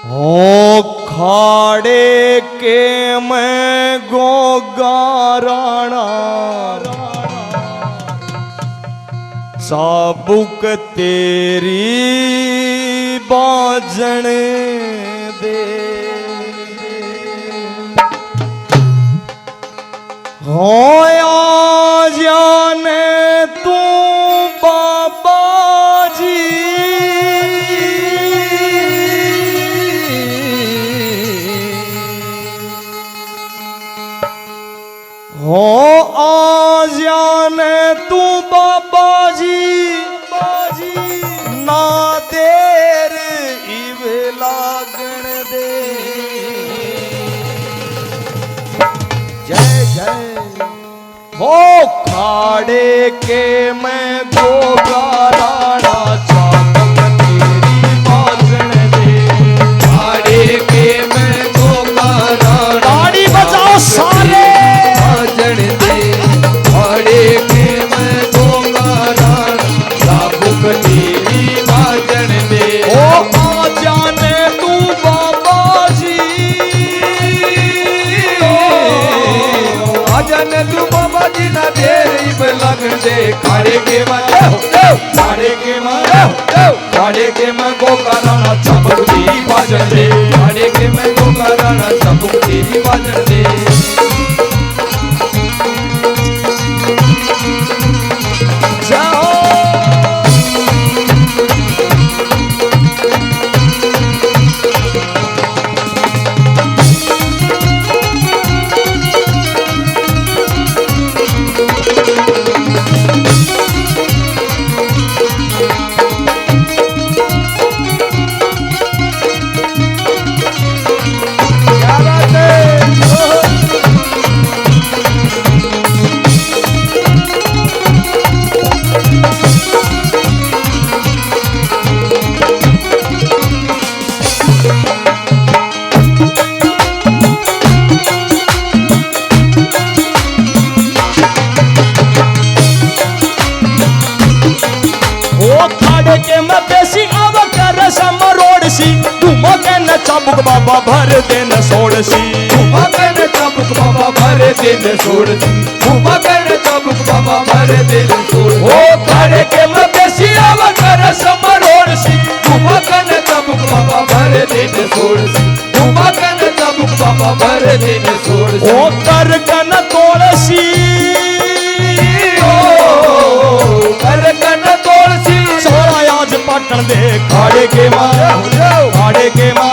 हो खाड़े के मैं गोगाराणा चाबुक तेरी बाजन दे हो जाने तू बाबा जी हो आ जाने तू बाबा जी ना देर इव लागण दे जय जय हो खाड़े के मैं गोगाराणा चाबुक तेरी बाजन दे खाड़े के मैं गोगाराणा ताड़ी बजाओ सारे बाजन दे खाड़े के मैं गोगाराणा चाबुक तेरी बाजन दे ओ आ जाने तू बाबा जी आजन तू बाबा जी ना देर लगन दे खाड़े के मैं खाड़े के मैं गोगाराणा चाबुक तेरी बाजन दे खाड़े के मैं गोगाराणा चाबुक तेरी बाजन दे जाओ क्या बात है ओ खाड़े के मैं बेसी आव कर समरोड़ सी तुम के न चाबुक बाबा भर देन सोड़ सी मगन चाबुक बाबा भर दिन छोड़ दी मगन चाबुक बाबा भर दिन छोड़ ओ खाड़े के मैं बेसी आव कर समरोड़ सी मगन चाबुक बाबा भर दिन छोड़ दी मगन चाबुक बाबा भर दिन छोड़ दी ओ कर कन तोड़ सी कर कन तोड़ सी सोरा आज पाटन दे खाड़े के मां खाड़े के मां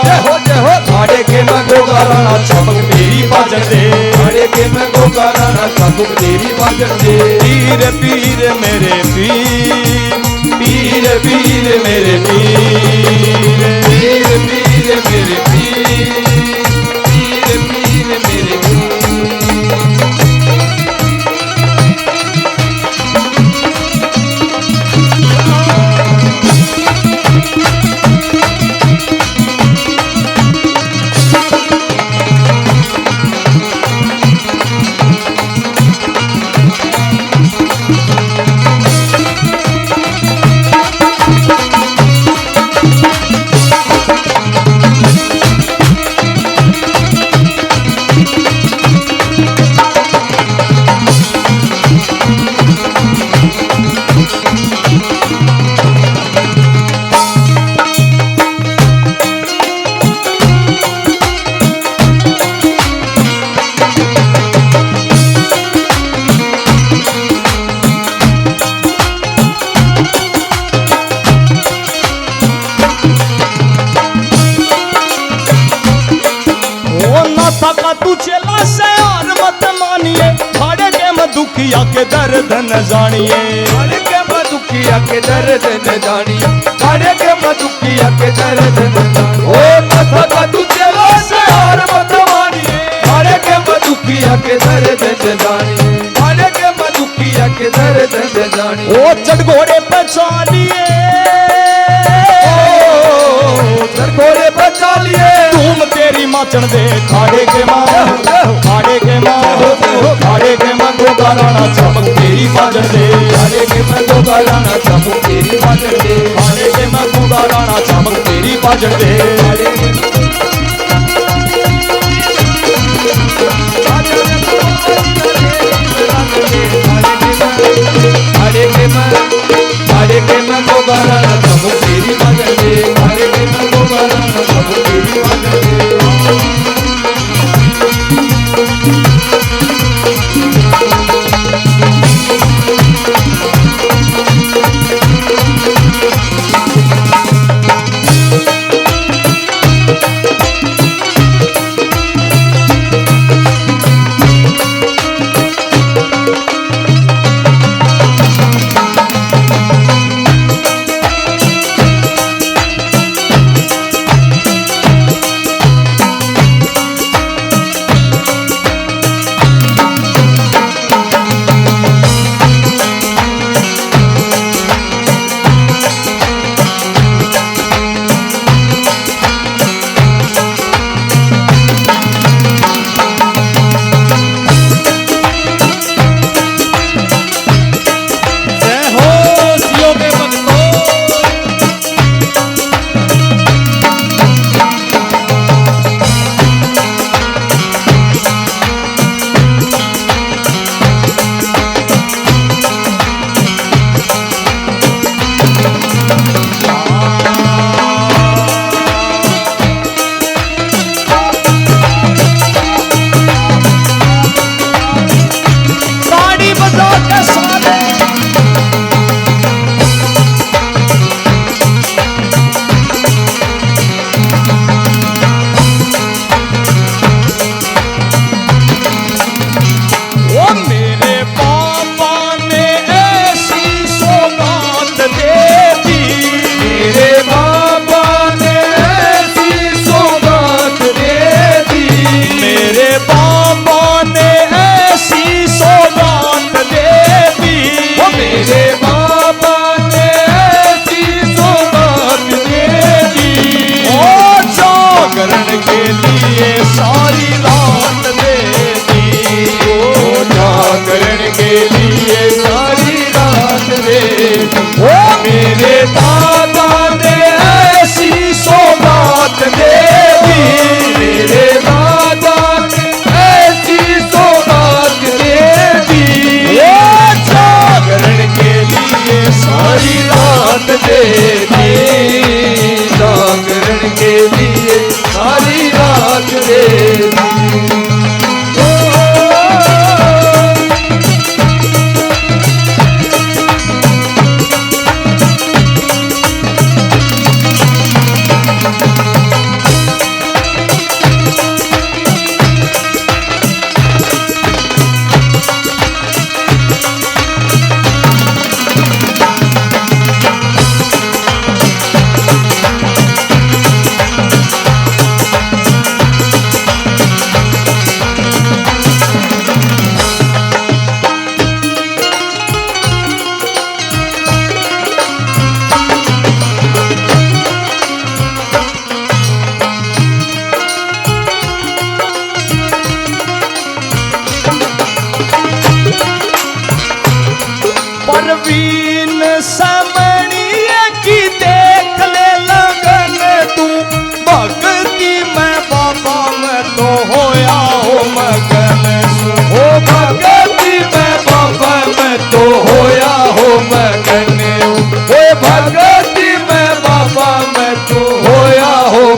खाड़े के मैं गोगाराणा चाबुक तेरी बाजन दे खाड़े के मैं गोगाराणा चाबुक तेरी बाजन दे पीर पीर मेरे पीर पीर पीर मेरे पीर पीर पीर मेरे पीर पीर पीर मेरे पीर थका तू चला से और मत मानिए खाड़े के मैं दुखिया के दर्द न जानिए खाड़े के मैं दुखिया के दर्द न जानिए खाड़े के मैं दुखिया के दर्द न जानिए ओ माथा का तू चलो से और मत मानिए खाड़े के मैं दुखिया के दर्द न जानिए खाड़े के मैं दुखिया के दर्द न जानिए ओ चढ़ घोड़े पे चालिए घोड़े पर चालिए तुम तेरी माचन दे खाड़े के मां खाड़े के मां खाड़े के मां गोगाराणा चाबुक तेरी बाजन दे खाड़े के मैं गोगाराणा चाबुक तेरी बाजन दे खाड़े के मां गोगाराणा चाबुक तेरी बाजन दे खाड़े के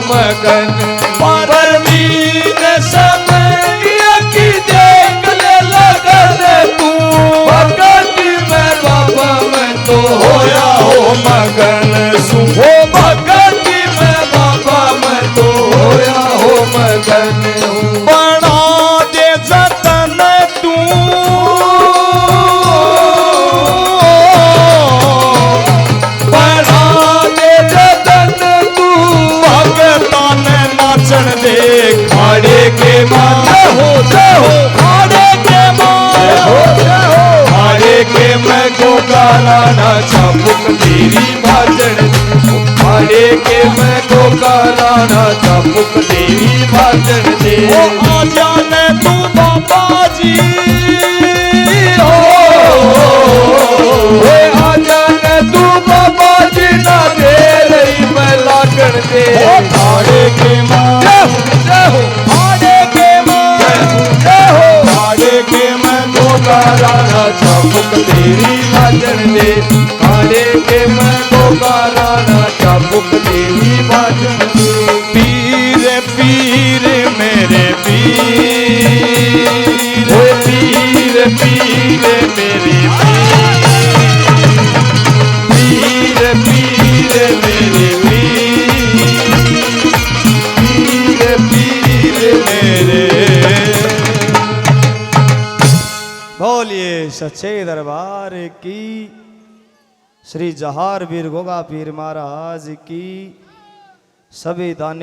मगन परवीन समय की देख ले लगन तू भगती में बाबा मैं तो होया हो मगन सुहो भगती में बाबा मैं तो होया हो मगन बना दे जतन तू बना दे जतन तू भगता ने नाचन दे खाड़े के मान हो खाड़े के मां खाड़े के मैं को गाना ना चापुक तेरी भाजन खाड़े के मैं को गाना ना चापुक तेरी भाजन दे ओ आ जाने तू बाबा जी ओ आ जाने तू बाबा जी ना दे रही मैं लागन दे खाड़े के मां जय हो खाड़े के मां जय हो खाड़े के मैं को गाना ना चापुक तेरी भाजन दे खाड़े के मैं को गाना ना चापुक तेरी भाजन दे पीर पीर मेरे पीर ओ पीर पीर मेरे पीर पीर मेरे पीर पीर मेरे बोलिए सच्चे दरबार की श्री जहार वीर गोगा पीर महाराज की सभी दानी